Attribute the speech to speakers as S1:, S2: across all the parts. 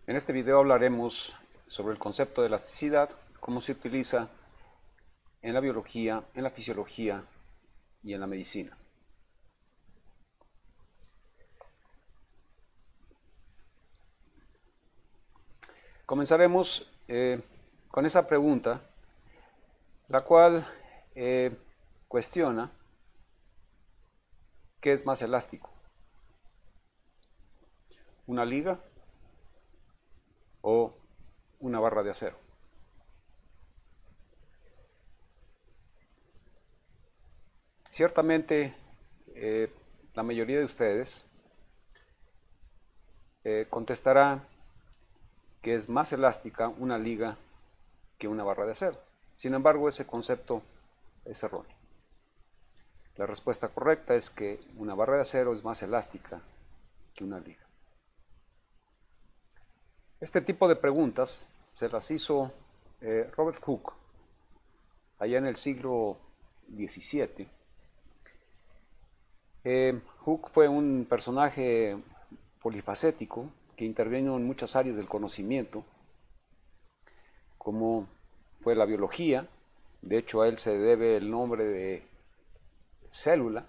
S1: En este video hablaremos sobre el concepto de elasticidad, cómo se utiliza en la biología, en la fisiología y en la medicina. Comenzaremos con esa pregunta, la cual cuestiona qué es más elástico, una liga o una barra de acero. Ciertamente, la mayoría de ustedes contestará que es más elástica una liga que una barra de acero. Sin embargo, ese concepto es erróneo. La respuesta correcta es que una barra de acero es más elástica que una liga. Este tipo de preguntas se las hizo Robert Hooke allá en el siglo XVII. Hooke fue un personaje polifacético que intervino en muchas áreas del conocimiento, como fue la biología. De hecho, a él se debe el nombre de célula.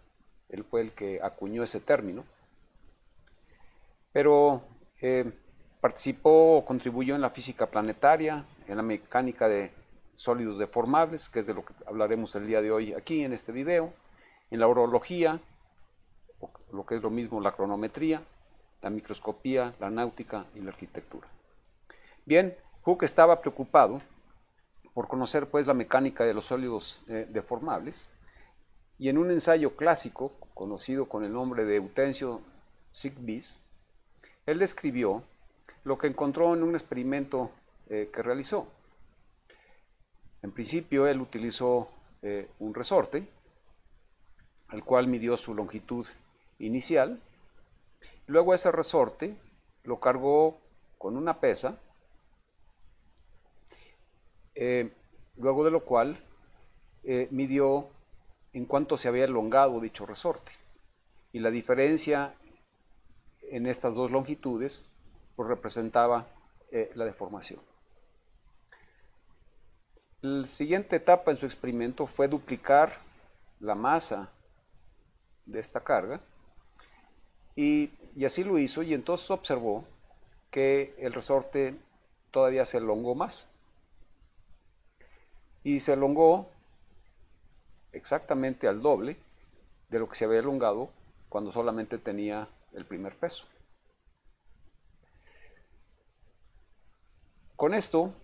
S1: Él fue el que acuñó ese término. Pero participó o contribuyó en la física planetaria, en la mecánica de sólidos deformables, que es de lo que hablaremos el día de hoy aquí en este video, en la orología, lo que es lo mismo la cronometría, la microscopía, la náutica y la arquitectura. Bien, Hooke estaba preocupado por conocer pues la mecánica de los sólidos deformables, y en un ensayo clásico conocido con el nombre de Eutencio Sitgeb, él describió lo que encontró en un experimento que realizó. En principio él utilizó un resorte, al cual midió su longitud inicial. Luego ese resorte lo cargó con una pesa, luego de lo cual midió en cuánto se había elongado dicho resorte. Y la diferencia en estas dos longitudes pues representaba la deformación. La siguiente etapa en su experimento fue duplicar la masa de esta carga, y así lo hizo, y entonces observó que el resorte todavía se elongó más, y se elongó exactamente al doble de lo que se había elongado cuando solamente tenía el primer peso. Con esto,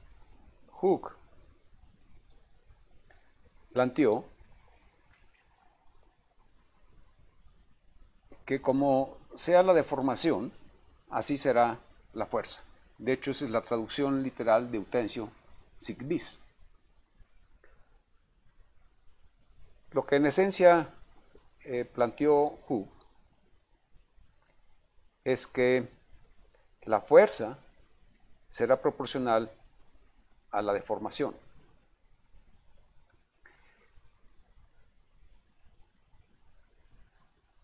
S1: Hooke planteó que como sea la deformación, así será la fuerza. De hecho, esa es la traducción literal de Eutencio Sitgeb. Lo que en esencia planteó Hooke es que la fuerza será proporcional a la deformación.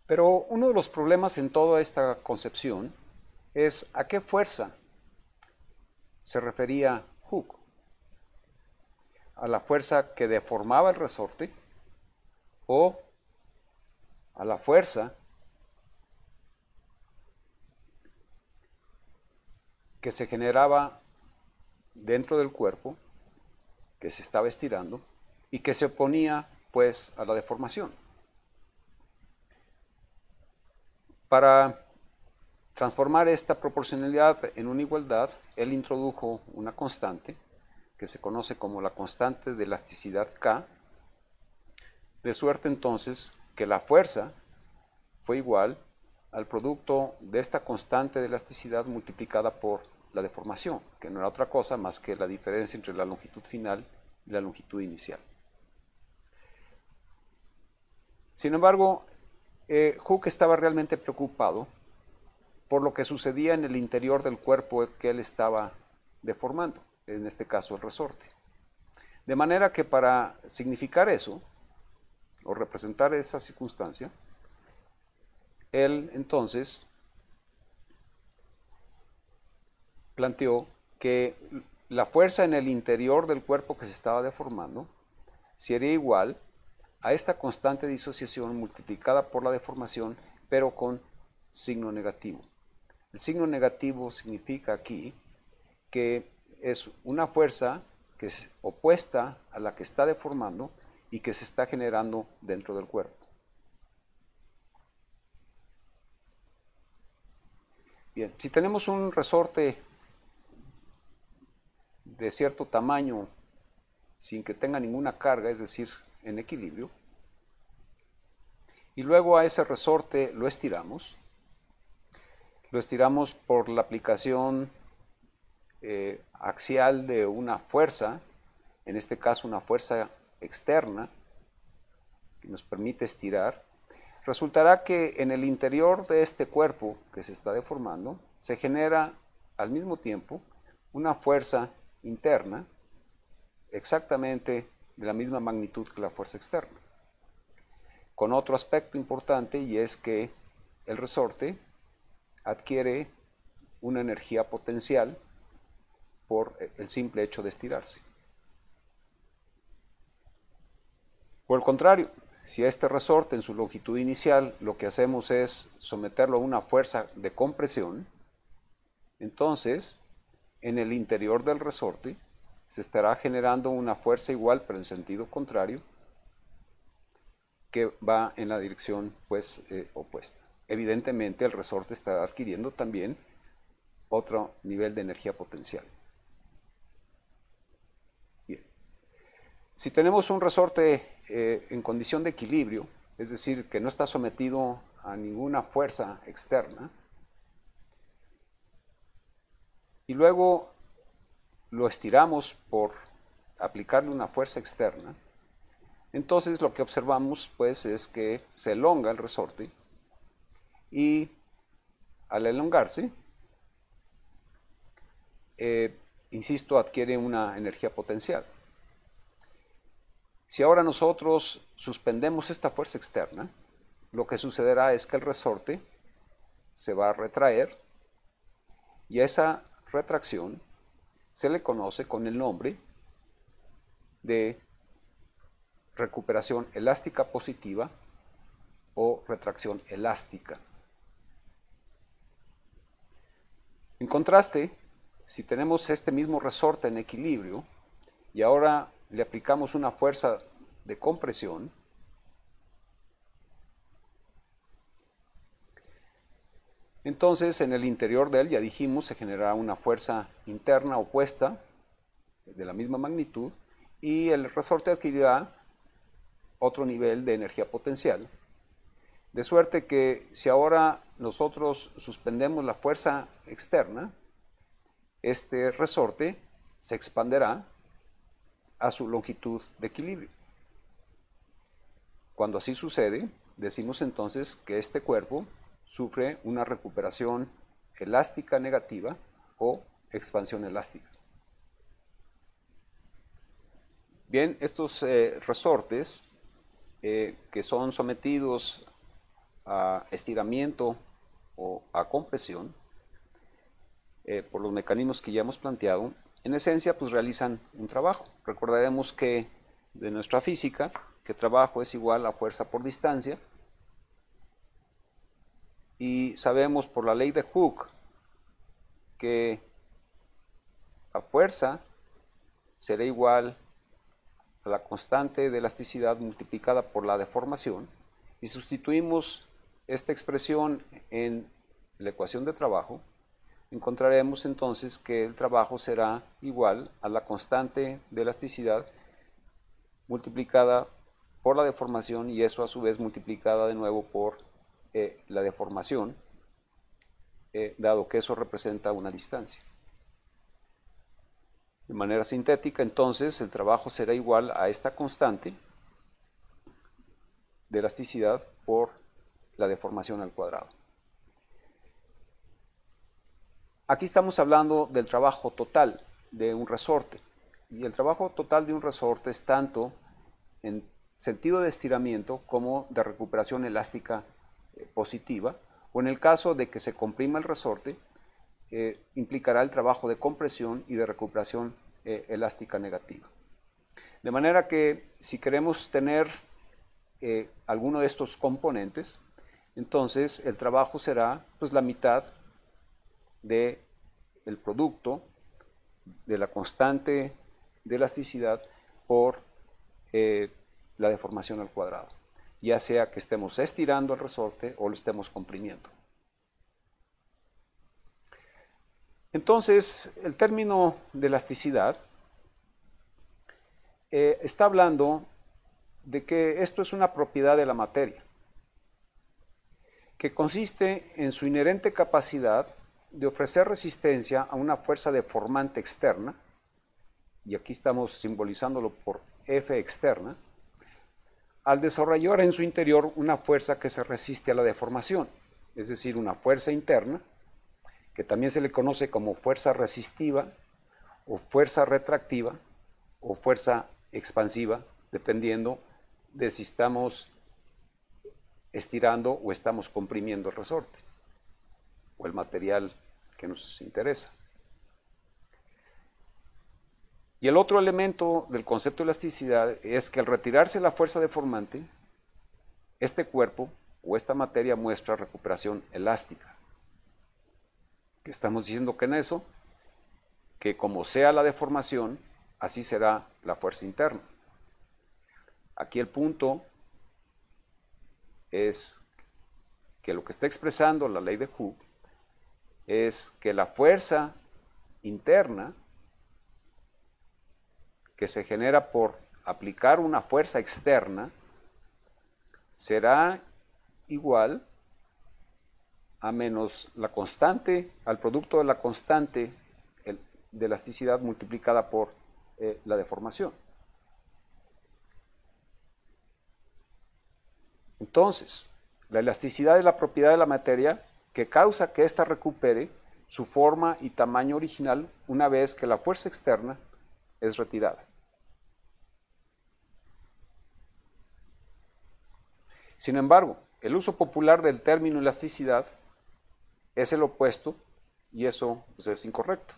S1: Pero uno de los problemas en toda esta concepción es a qué fuerza se refería Hooke. ¿A la fuerza que deformaba el resorte o a la fuerza que se generaba dentro del cuerpo, que se estaba estirando y que se oponía pues a la deformación? Para transformar esta proporcionalidad en una igualdad, él introdujo una constante que se conoce como la constante de elasticidad K, de suerte entonces que la fuerza fue igual al producto de esta constante de elasticidad multiplicada por la deformación, que no era otra cosa más que la diferencia entre la longitud final y la longitud inicial. Sin embargo, Hooke estaba realmente preocupado por lo que sucedía en el interior del cuerpo que él estaba deformando, en este caso el resorte. De manera que para significar eso, o representar esa circunstancia, él entonces planteó que la fuerza en el interior del cuerpo que se estaba deformando sería igual a esta constante de disociación multiplicada por la deformación, pero con signo negativo. El signo negativo significa aquí que es una fuerza que es opuesta a la que está deformando y que se está generando dentro del cuerpo. Bien, si tenemos un resorte de cierto tamaño sin que tenga ninguna carga, es decir, en equilibrio, y luego a ese resorte lo estiramos por la aplicación axial de una fuerza, en este caso una fuerza externa que nos permite estirar, resultará que en el interior de este cuerpo que se está deformando se genera al mismo tiempo una fuerza interna exactamente de la misma magnitud que la fuerza externa. Con otro aspecto importante, y es que el resorte adquiere una energía potencial por el simple hecho de estirarse. Por el contrario, si a este resorte en su longitud inicial lo que hacemos es someterlo a una fuerza de compresión, entonces en el interior del resorte se estará generando una fuerza igual pero en sentido contrario que va en la dirección opuesta. Evidentemente el resorte estará adquiriendo también otro nivel de energía potencial. Bien. Si tenemos un resorte en condición de equilibrio, es decir, que no está sometido a ninguna fuerza externa, y luego lo estiramos por aplicarle una fuerza externa, entonces lo que observamos pues es que se elonga el resorte y al elongarse, insisto, adquiere una energía potencial. Si ahora nosotros suspendemos esta fuerza externa, lo que sucederá es que el resorte se va a retraer y a esa retracción se le conoce con el nombre de recuperación elástica positiva o retracción elástica. En contraste, si tenemos este mismo resorte en equilibrio y ahora le aplicamos una fuerza de compresión, entonces en el interior de él, ya dijimos, se generará una fuerza interna opuesta de la misma magnitud y el resorte adquirirá otro nivel de energía potencial. De suerte que si ahora nosotros suspendemos la fuerza externa, este resorte se expanderá a su longitud de equilibrio. Cuando así sucede, decimos entonces que este cuerpo sufre una recuperación elástica negativa o expansión elástica. Bien, estos resortes que son sometidos a estiramiento o a compresión por los mecanismos que ya hemos planteado, en esencia pues realizan un trabajo. Recordaremos que de nuestra física, que trabajo es igual a fuerza por distancia, y sabemos por la ley de Hooke que la fuerza será igual a la constante de elasticidad multiplicada por la deformación, y sustituimos esta expresión en la ecuación de trabajo, encontraremos entonces que el trabajo será igual a la constante de elasticidad multiplicada por la deformación, y eso a su vez multiplicada de nuevo por la deformación, dado que eso representa una distancia. De manera sintética, entonces, el trabajo será igual a esta constante de elasticidad por la deformación al cuadrado. Aquí estamos hablando del trabajo total de un resorte. Y el trabajo total de un resorte es tanto en sentido de estiramiento como de recuperación elástica positiva, o en el caso de que se comprima el resorte, implicará el trabajo de compresión y de recuperación elástica negativa. De manera que si queremos tener alguno de estos componentes, entonces el trabajo será pues la mitad del producto de la constante de elasticidad por la deformación al cuadrado, ya sea que estemos estirando el resorte o lo estemos comprimiendo. Entonces, el término de elasticidad está hablando de que esto es una propiedad de la materia, que consiste en su inherente capacidad de ofrecer resistencia a una fuerza deformante externa, y aquí estamos simbolizándolo por F externa, al desarrollar en su interior una fuerza que se resiste a la deformación, es decir, una fuerza interna, que también se le conoce como fuerza resistiva, o fuerza retractiva, o fuerza expansiva, dependiendo de si estamos estirando o estamos comprimiendo el resorte, o el material que nos interesa. Y el otro elemento del concepto de elasticidad es que al retirarse la fuerza deformante, este cuerpo o esta materia muestra recuperación elástica. ¿Qué estamos diciendo que en eso? Que como sea la deformación, así será la fuerza interna. Aquí el punto es que lo que está expresando la ley de Hooke es que la fuerza interna que se genera por aplicar una fuerza externa será igual a menos la constante, al producto de la constante de elasticidad multiplicada por la deformación. Entonces, la elasticidad es la propiedad de la materia que causa que ésta recupere su forma y tamaño original una vez que la fuerza externa es retirada. Sin embargo, el uso popular del término elasticidad es el opuesto y eso pues, es incorrecto.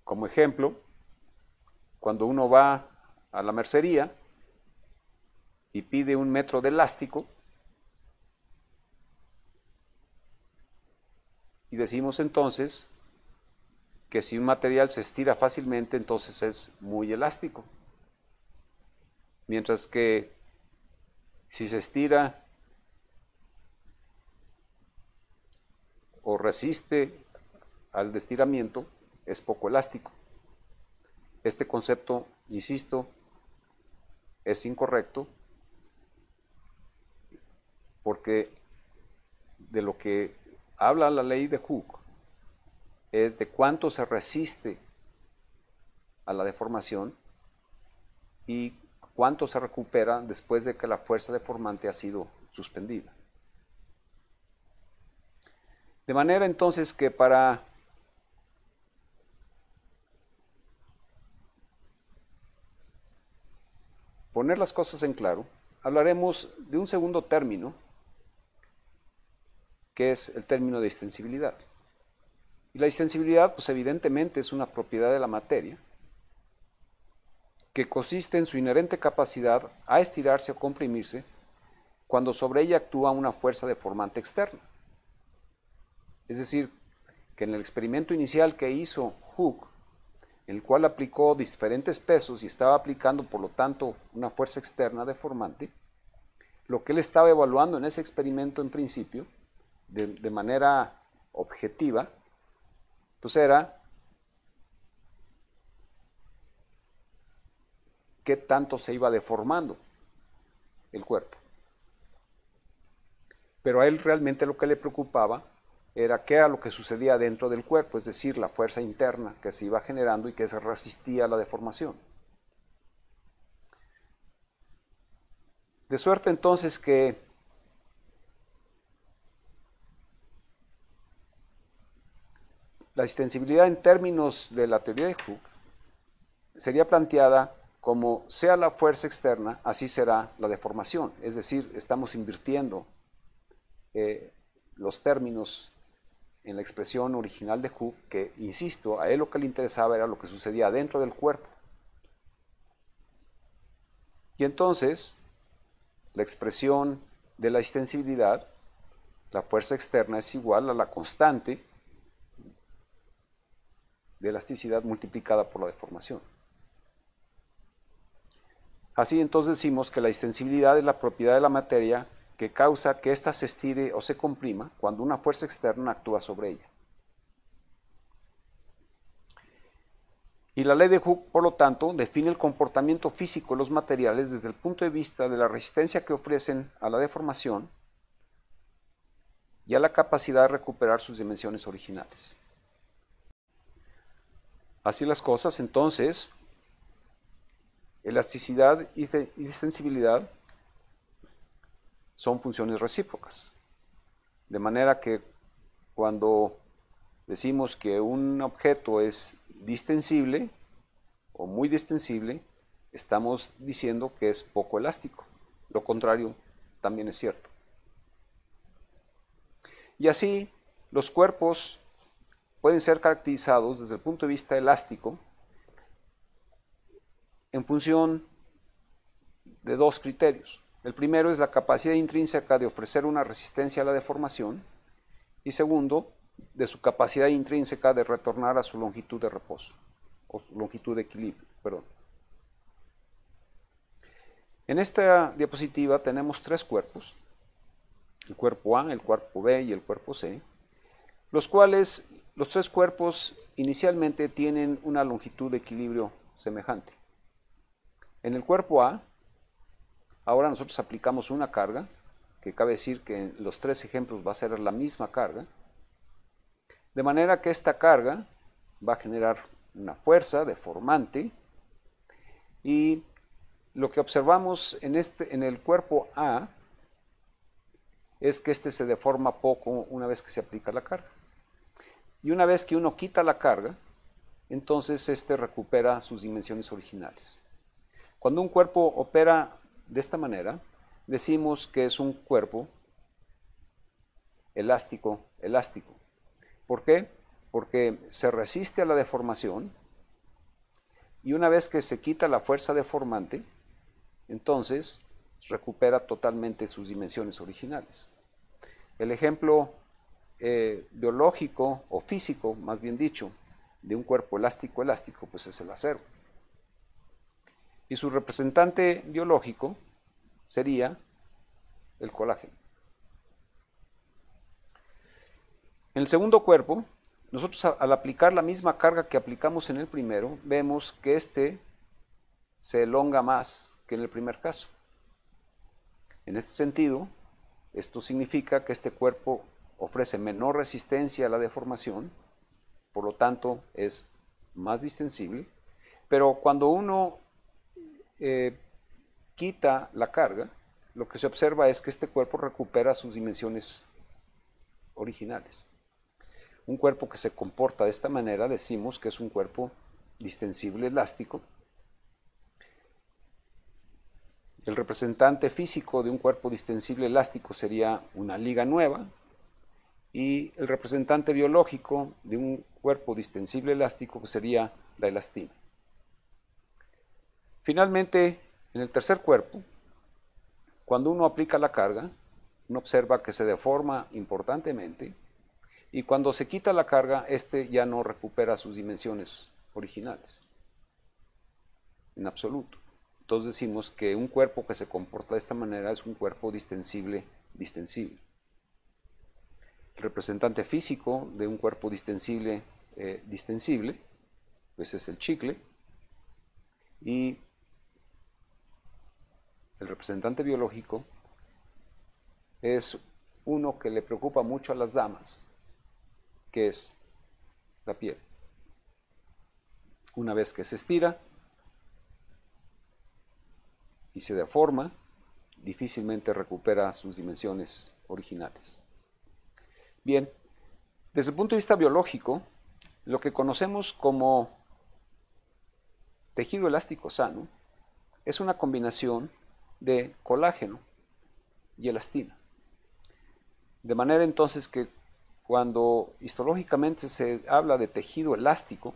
S1: Como ejemplo, cuando uno va a la mercería y pide 1 metro de elástico y decimos entonces que si un material se estira fácilmente, entonces es muy elástico. Mientras que si se estira o resiste al estiramiento, es poco elástico. Este concepto, insisto, es incorrecto porque de lo que habla la ley de Hooke es de cuánto se resiste a la deformación y cuánto se recupera después de que la fuerza deformante ha sido suspendida. De manera entonces que para poner las cosas en claro, hablaremos de un segundo término, que es el término de extensibilidad. Y la extensibilidad, pues evidentemente es una propiedad de la materia, que consiste en su inherente capacidad a estirarse o comprimirse cuando sobre ella actúa una fuerza deformante externa. Es decir, que en el experimento inicial que hizo Hooke, en el cual aplicó diferentes pesos y estaba aplicando, por lo tanto, una fuerza externa deformante, lo que él estaba evaluando en ese experimento en principio, de manera objetiva, pues era qué tanto se iba deformando el cuerpo. Pero a él realmente lo que le preocupaba era qué era lo que sucedía dentro del cuerpo, es decir, la fuerza interna que se iba generando y que se resistía a la deformación. De suerte entonces que la extensibilidad en términos de la teoría de Hooke sería planteada como sea la fuerza externa, así será la deformación. Es decir, estamos invirtiendo los términos en la expresión original de Hooke que, insisto, a él lo que le interesaba era lo que sucedía dentro del cuerpo. Y entonces, la expresión de la extensibilidad, la fuerza externa es igual a la constante de elasticidad multiplicada por la deformación. Así entonces decimos que la extensibilidad es la propiedad de la materia que causa que ésta se estire o se comprima cuando una fuerza externa actúa sobre ella. Y la ley de Hooke, por lo tanto, define el comportamiento físico de los materiales desde el punto de vista de la resistencia que ofrecen a la deformación y a la capacidad de recuperar sus dimensiones originales. Así las cosas, entonces, elasticidad y extensibilidad son funciones recíprocas. De manera que cuando decimos que un objeto es distensible o muy distensible, estamos diciendo que es poco elástico. Lo contrario también es cierto. Y así, los cuerpos pueden ser caracterizados desde el punto de vista elástico en función de dos criterios. El primero es la capacidad intrínseca de ofrecer una resistencia a la deformación y segundo, de su capacidad intrínseca de retornar a su longitud de reposo, o su longitud de equilibrio, perdón. En esta diapositiva tenemos tres cuerpos, el cuerpo A, el cuerpo B y el cuerpo C, los cuales, los tres cuerpos inicialmente tienen una longitud de equilibrio semejante. En el cuerpo A, ahora nosotros aplicamos una carga, que cabe decir que en los tres ejemplos va a ser la misma carga, de manera que esta carga va a generar una fuerza deformante y lo que observamos en el cuerpo A es que este se deforma poco una vez que se aplica la carga. Y una vez que uno quita la carga, entonces este recupera sus dimensiones originales. Cuando un cuerpo opera de esta manera, decimos que es un cuerpo elástico. ¿Por qué? Porque se resiste a la deformación y una vez que se quita la fuerza deformante, entonces recupera totalmente sus dimensiones originales. El ejemplo biológico o físico, más bien dicho, de un cuerpo elástico, pues es el acero. Y su representante biológico sería el colágeno. En el segundo cuerpo, nosotros al aplicar la misma carga que aplicamos en el primero, vemos que este se elonga más que en el primer caso. En este sentido, esto significa que este cuerpo ofrece menor resistencia a la deformación, por lo tanto es más distensible, pero cuando uno quita la carga, lo que se observa es que este cuerpo recupera sus dimensiones originales. Un cuerpo que se comporta de esta manera decimos que es un cuerpo distensible elástico. El representante físico de un cuerpo distensible elástico sería una liga nueva y el representante biológico de un cuerpo distensible elástico sería la elastina. Finalmente, en el tercer cuerpo, cuando uno aplica la carga, uno observa que se deforma importantemente y cuando se quita la carga, este ya no recupera sus dimensiones originales, en absoluto. Entonces decimos que un cuerpo que se comporta de esta manera es un cuerpo distensible. El representante físico de un cuerpo distensible, pues es el chicle, y el representante biológico es uno que le preocupa mucho a las damas, que es la piel. Una vez que se estira y se deforma, difícilmente recupera sus dimensiones originales. Bien, desde el punto de vista biológico, lo que conocemos como tejido elástico sano es una combinación de colágeno y elastina. De manera entonces que cuando histológicamente se habla de tejido elástico,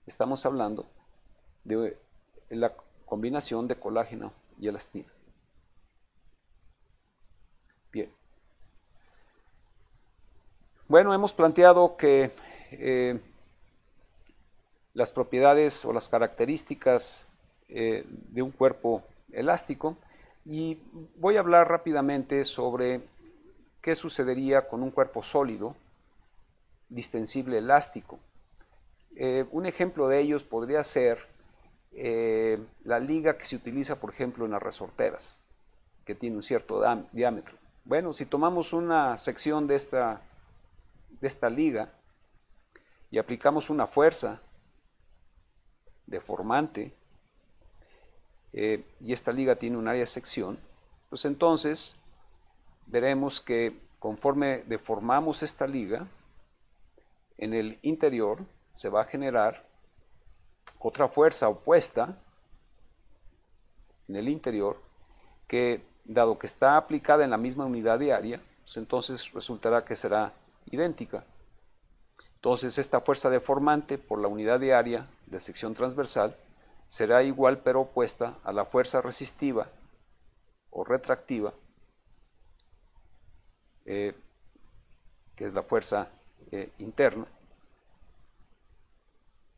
S1: estamos hablando de la combinación de colágeno y elastina. Bien. Bueno, hemos planteado que las propiedades o las características de un cuerpo elástico, y voy a hablar rápidamente sobre qué sucedería con un cuerpo sólido, distensible elástico. Un ejemplo de ellos podría ser la liga que se utiliza, por ejemplo, en las resorteras, que tiene un cierto diámetro. Bueno, si tomamos una sección de esta liga y aplicamos una fuerza deformante, y esta liga tiene un área de sección, pues entonces veremos que conforme deformamos esta liga, en el interior se va a generar otra fuerza opuesta en el interior que, dado que está aplicada en la misma unidad de área, pues entonces resultará que será idéntica. Entonces esta fuerza deformante por la unidad de área de sección transversal será igual pero opuesta a la fuerza resistiva o retractiva, que es la fuerza interna,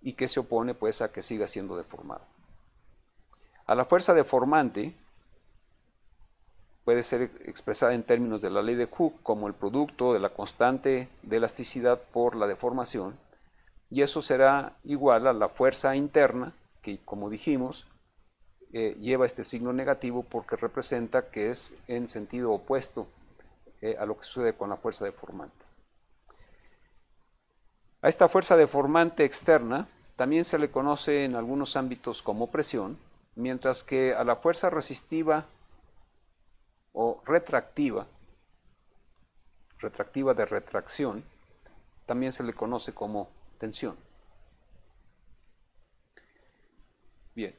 S1: y que se opone pues a que siga siendo deformado. A la fuerza deformante puede ser expresada en términos de la ley de Hooke como el producto de la constante de elasticidad por la deformación, y eso será igual a la fuerza interna, que como dijimos, lleva este signo negativo porque representa que es en sentido opuesto a lo que sucede con la fuerza deformante. A esta fuerza deformante externa también se le conoce en algunos ámbitos como presión, mientras que a la fuerza resistiva o retractiva de retracción, también se le conoce como tensión. Bien.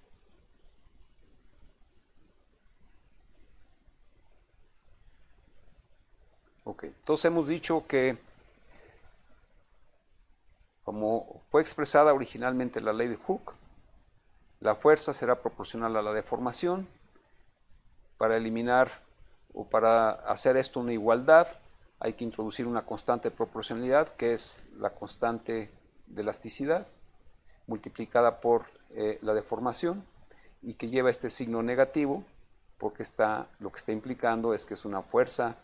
S1: Ok, entonces hemos dicho que, como fue expresada originalmente la ley de Hooke, la fuerza será proporcional a la deformación. Para eliminar o para hacer esto una igualdad, hay que introducir una constante de proporcionalidad, que es la constante de elasticidad, multiplicada por la deformación, y que lleva este signo negativo, porque lo que está implicando es que es una fuerza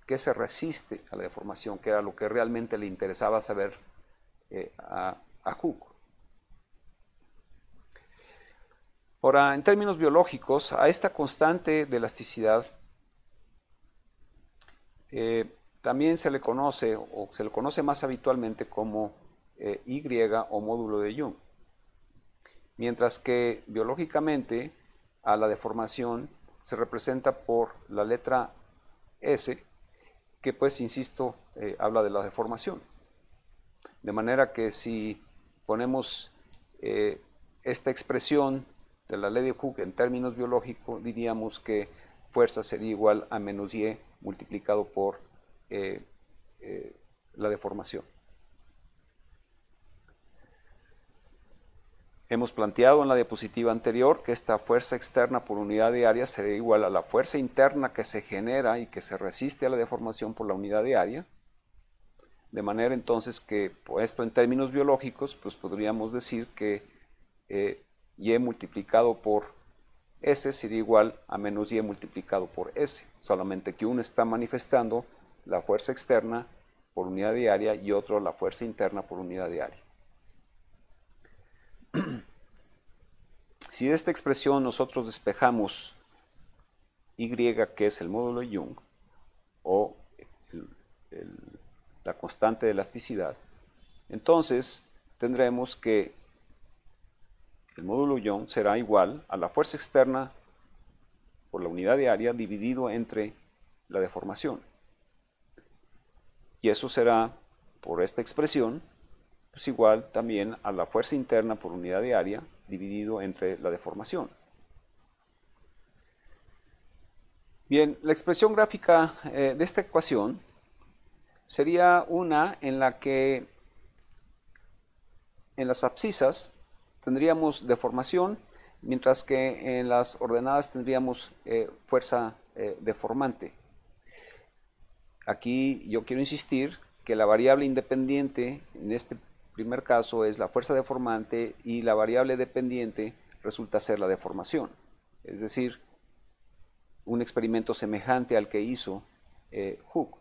S1: que se resiste a la deformación, que era lo que realmente le interesaba saber a Hooke. Ahora, en términos biológicos, a esta constante de elasticidad también se le conoce, o se le conoce más habitualmente como Y o módulo de Young. Mientras que biológicamente a la deformación se representa por la letra S, que pues, insisto, habla de la deformación. De manera que si ponemos esta expresión de la ley de Hooke en términos biológicos, diríamos que fuerza sería igual a menos Y multiplicado por la deformación. Hemos planteado en la diapositiva anterior que esta fuerza externa por unidad de área sería igual a la fuerza interna que se genera y que se resiste a la deformación por la unidad de área. De manera entonces que, esto en términos biológicos, pues podríamos decir que Y multiplicado por S sería igual a menos Y multiplicado por S, solamente que uno está manifestando la fuerza externa por unidad de área y otro la fuerza interna por unidad de área. Si de esta expresión nosotros despejamos Y, que es el módulo de Young, o la constante de elasticidad, entonces tendremos que el módulo Young será igual a la fuerza externa por la unidad de área dividido entre la deformación. Y eso será, por esta expresión, pues igual también a la fuerza interna por unidad de área dividido entre la deformación. Bien, la expresión gráfica de esta ecuación sería una en la que en las abscisas tendríamos deformación, mientras que en las ordenadas tendríamos fuerza deformante. Aquí yo quiero insistir que la variable independiente en este primer caso es la fuerza deformante y la variable dependiente resulta ser la deformación. Es decir, un experimento semejante al que hizo Hooke.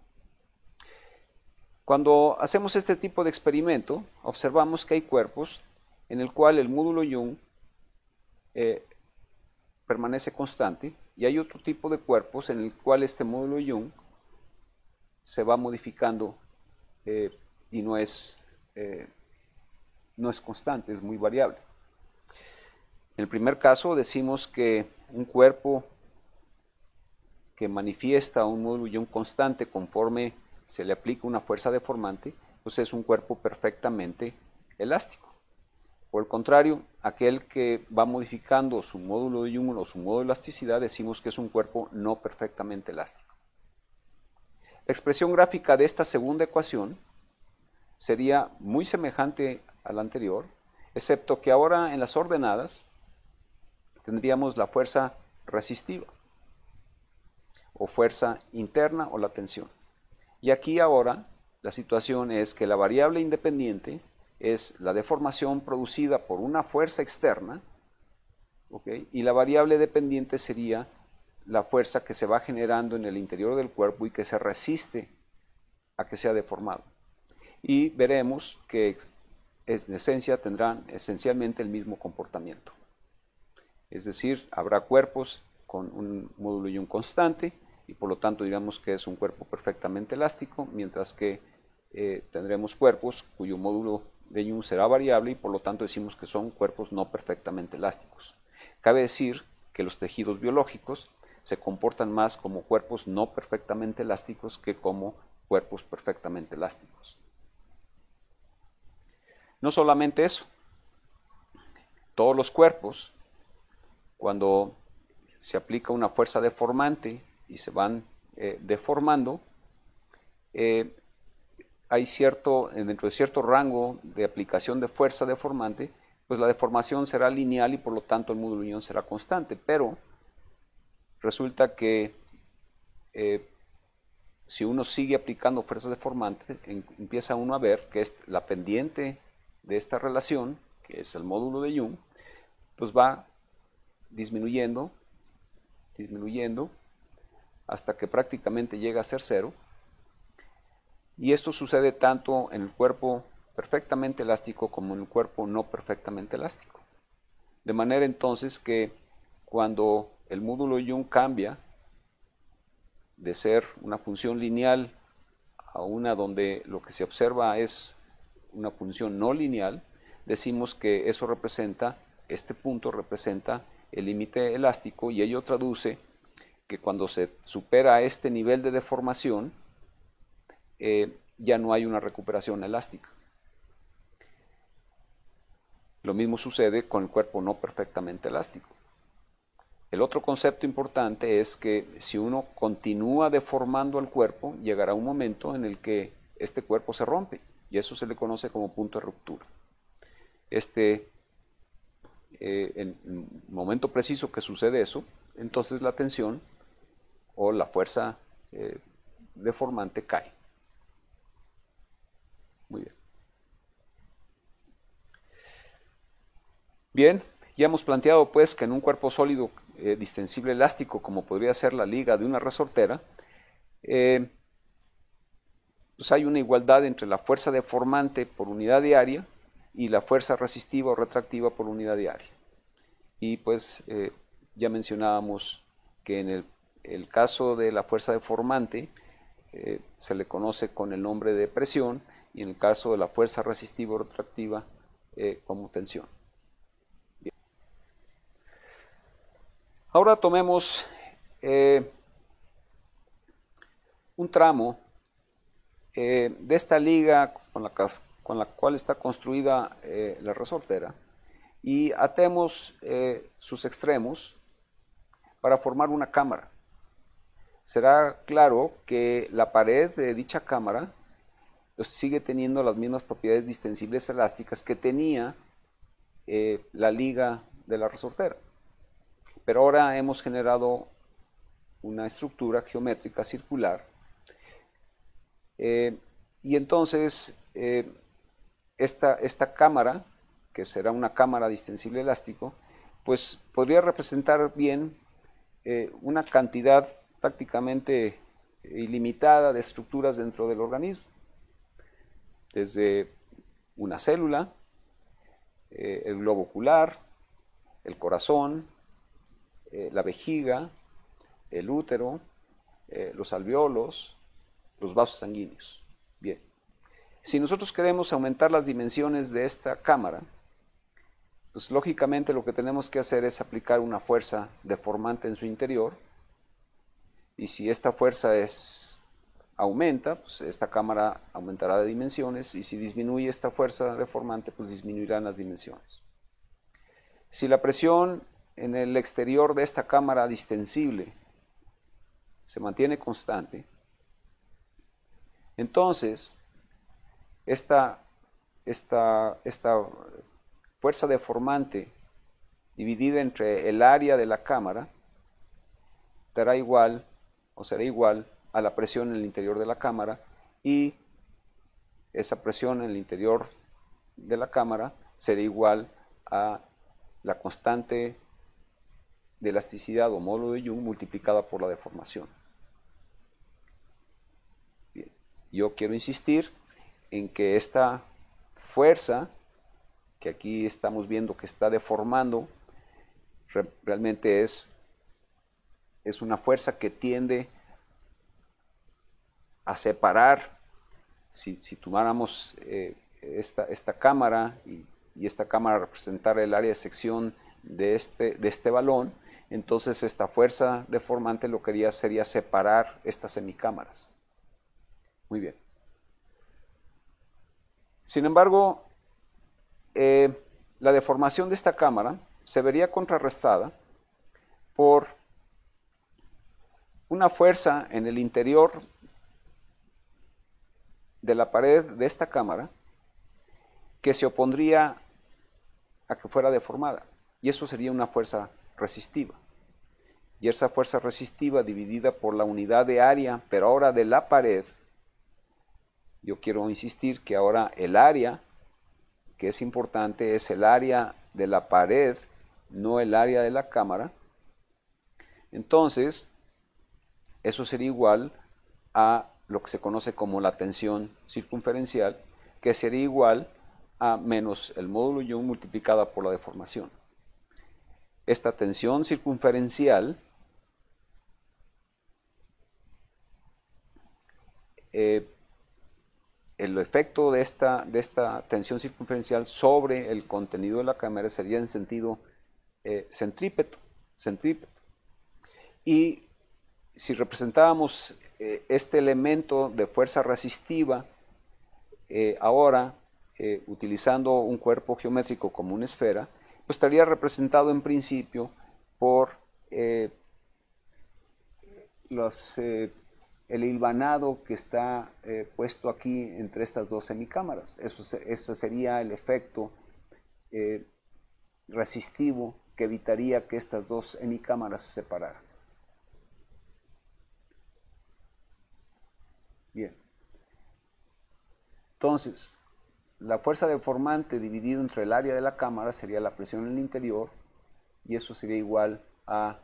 S1: Cuando hacemos este tipo de experimento, observamos que hay cuerpos en el cual el módulo Young permanece constante y hay otro tipo de cuerpos en el cual este módulo Young se va modificando y no es constante, es muy variable. En el primer caso decimos que un cuerpo que manifiesta un módulo Young constante conforme se le aplica una fuerza deformante, pues es un cuerpo perfectamente elástico. Por el contrario, aquel que va modificando su módulo de Young o su módulo de elasticidad, decimos que es un cuerpo no perfectamente elástico. La expresión gráfica de esta segunda ecuación sería muy semejante a la anterior, excepto que ahora en las ordenadas tendríamos la fuerza resistiva o fuerza interna o la tensión. Y aquí ahora la situación es que la variable independiente es la deformación producida por una fuerza externa, ¿okay? Y la variable dependiente sería la fuerza que se va generando en el interior del cuerpo y que se resiste a que sea deformado. Y veremos que en esencia tendrán esencialmente el mismo comportamiento. Es decir, habrá cuerpos con un módulo Young constante y por lo tanto digamos que es un cuerpo perfectamente elástico, mientras que tendremos cuerpos cuyo módulo de Young será variable y por lo tanto decimos que son cuerpos no perfectamente elásticos. Cabe decir que los tejidos biológicos se comportan más como cuerpos no perfectamente elásticos que como cuerpos perfectamente elásticos. No solamente eso, todos los cuerpos, cuando se aplica una fuerza deformante y se van deformando, hay dentro de cierto rango de aplicación de fuerza deformante, pues la deformación será lineal y por lo tanto el módulo Young será constante, pero resulta que si uno sigue aplicando fuerzas deformantes, empieza uno a ver que es la pendiente de esta relación, que es el módulo de Young, pues va disminuyendo hasta que prácticamente llega a ser cero. Y esto sucede tanto en el cuerpo perfectamente elástico como en el cuerpo no perfectamente elástico. De manera entonces que cuando el módulo Young cambia de ser una función lineal a una donde lo que se observa es una función no lineal, decimos que eso representa, este punto representa el límite elástico y ello traduce que cuando se supera este nivel de deformación, ya no hay una recuperación elástica. Lo mismo sucede con el cuerpo no perfectamente elástico. El otro concepto importante es que si uno continúa deformando al cuerpo, llegará un momento en el que este cuerpo se rompe y eso se le conoce como punto de ruptura. En el momento preciso que sucede eso, entonces la tensión o la fuerza deformante cae. Muy bien. Bien, ya hemos planteado pues que en un cuerpo sólido distensible elástico, como podría ser la liga de una resortera, pues hay una igualdad entre la fuerza deformante por unidad de área y la fuerza resistiva o retractiva por unidad de área. Y pues ya mencionábamos que en el caso de la fuerza deformante se le conoce con el nombre de presión y en el caso de la fuerza resistiva o retractiva como tensión. Bien. Ahora tomemos un tramo de esta liga con la cual está construida la resortera y atemos sus extremos para formar una cámara. Será claro que la pared de dicha cámara sigue teniendo las mismas propiedades distensibles elásticas que tenía la liga de la resortera. Pero ahora hemos generado una estructura geométrica circular y entonces esta cámara, que será una cámara distensible elástico, pues podría representar bien una cantidad prácticamente ilimitada de estructuras dentro del organismo, desde una célula, el globo ocular, el corazón, la vejiga, el útero, los alveolos, los vasos sanguíneos. Bien, si nosotros queremos aumentar las dimensiones de esta cámara, pues lógicamente lo que tenemos que hacer es aplicar una fuerza deformante en su interior, y si esta fuerza aumenta, pues esta cámara aumentará de dimensiones, y si disminuye esta fuerza deformante, pues disminuirán las dimensiones. Si la presión en el exterior de esta cámara distensible se mantiene constante, entonces esta fuerza deformante dividida entre el área de la cámara dará igual o será igual a la presión en el interior de la cámara, y esa presión en el interior de la cámara será igual a la constante de elasticidad o módulo de Young multiplicada por la deformación. Bien, yo quiero insistir en que esta fuerza que aquí estamos viendo que está deformando realmente es una fuerza que tiende a separar. Si tomáramos esta cámara y esta cámara representara el área de sección de este balón, entonces esta fuerza deformante lo que haría sería separar estas semicámaras. Muy bien. Sin embargo, la deformación de esta cámara se vería contrarrestada por una fuerza en el interior de la pared de esta cámara que se opondría a que fuera deformada, y eso sería una fuerza resistiva. Y esa fuerza resistiva dividida por la unidad de área, pero ahora de la pared, yo quiero insistir que ahora el área, que es importante, es el área de la pared, no el área de la cámara. Entonces, eso sería igual a lo que se conoce como la tensión circunferencial, que sería igual a menos el módulo Young multiplicada por la deformación. Esta tensión circunferencial el efecto de esta tensión circunferencial sobre el contenido de la cámara sería en sentido centrípeto. Y si representábamos este elemento de fuerza resistiva ahora utilizando un cuerpo geométrico como una esfera, pues estaría representado en principio por el hilvanado que está puesto aquí entre estas dos semicámaras. Ese sería el efecto resistivo que evitaría que estas dos semicámaras se separaran. Bien. Entonces, la fuerza deformante dividido entre el área de la cámara sería la presión en el interior, y eso sería igual a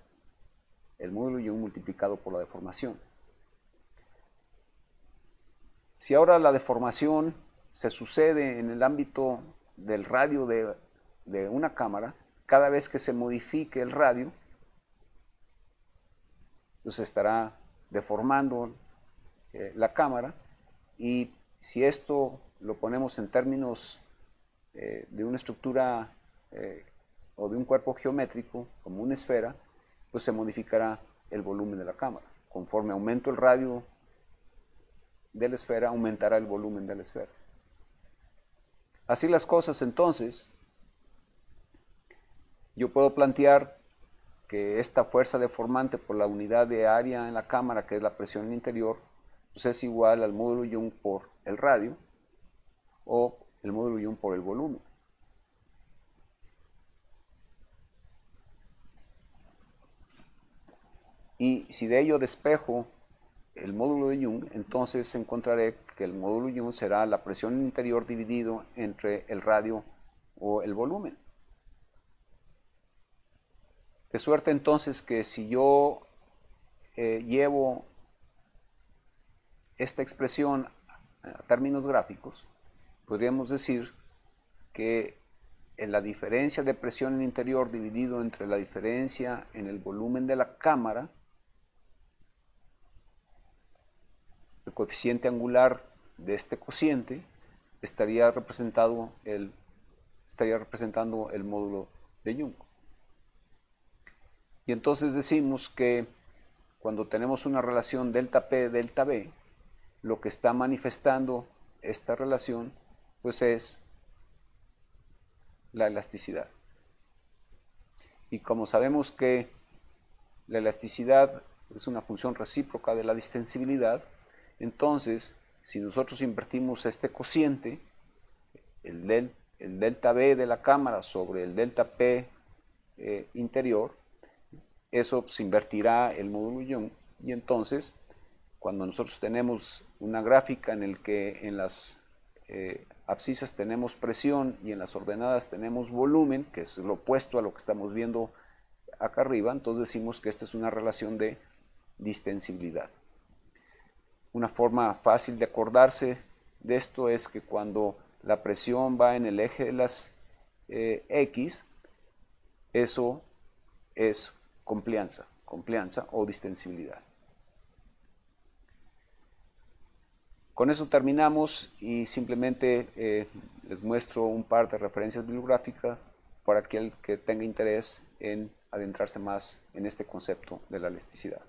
S1: el módulo Young multiplicado por la deformación. Si ahora la deformación se sucede en el ámbito del radio de una cámara, cada vez que se modifique el radio, pues estará deformando la cámara, y si esto lo ponemos en términos de una estructura o de un cuerpo geométrico como una esfera, pues se modificará el volumen de la cámara. Conforme aumento el radio de la esfera, aumentará el volumen de la esfera. Así las cosas, entonces, yo puedo plantear que esta fuerza deformante por la unidad de área en la cámara, que es la presión interior, pues es igual al módulo Young por el radio o el módulo Young por el volumen. Y si de ello despejo el módulo de Young, entonces encontraré que el módulo Young será la presión interior dividido entre el radio o el volumen. De suerte entonces que si yo llevo esta expresión a términos gráficos, podríamos decir que en la diferencia de presión en interior dividido entre la diferencia en el volumen de la cámara, el coeficiente angular de este cociente estaría representando el módulo de Young. Y entonces decimos que cuando tenemos una relación delta P, delta B, lo que está manifestando esta relación pues es la elasticidad. Y como sabemos que la elasticidad es una función recíproca de la distensibilidad, entonces si nosotros invertimos este cociente, el delta B de la cámara sobre el delta P interior, eso se invertirá el módulo Young, y entonces cuando nosotros tenemos una gráfica en el que en las abscisas tenemos presión y en las ordenadas tenemos volumen, que es lo opuesto a lo que estamos viendo acá arriba, entonces decimos que esta es una relación de distensibilidad. Una forma fácil de acordarse de esto es que cuando la presión va en el eje de las X, eso es complianza o distensibilidad. Con eso terminamos y simplemente les muestro un par de referencias bibliográficas para aquel que tenga interés en adentrarse más en este concepto de la elasticidad.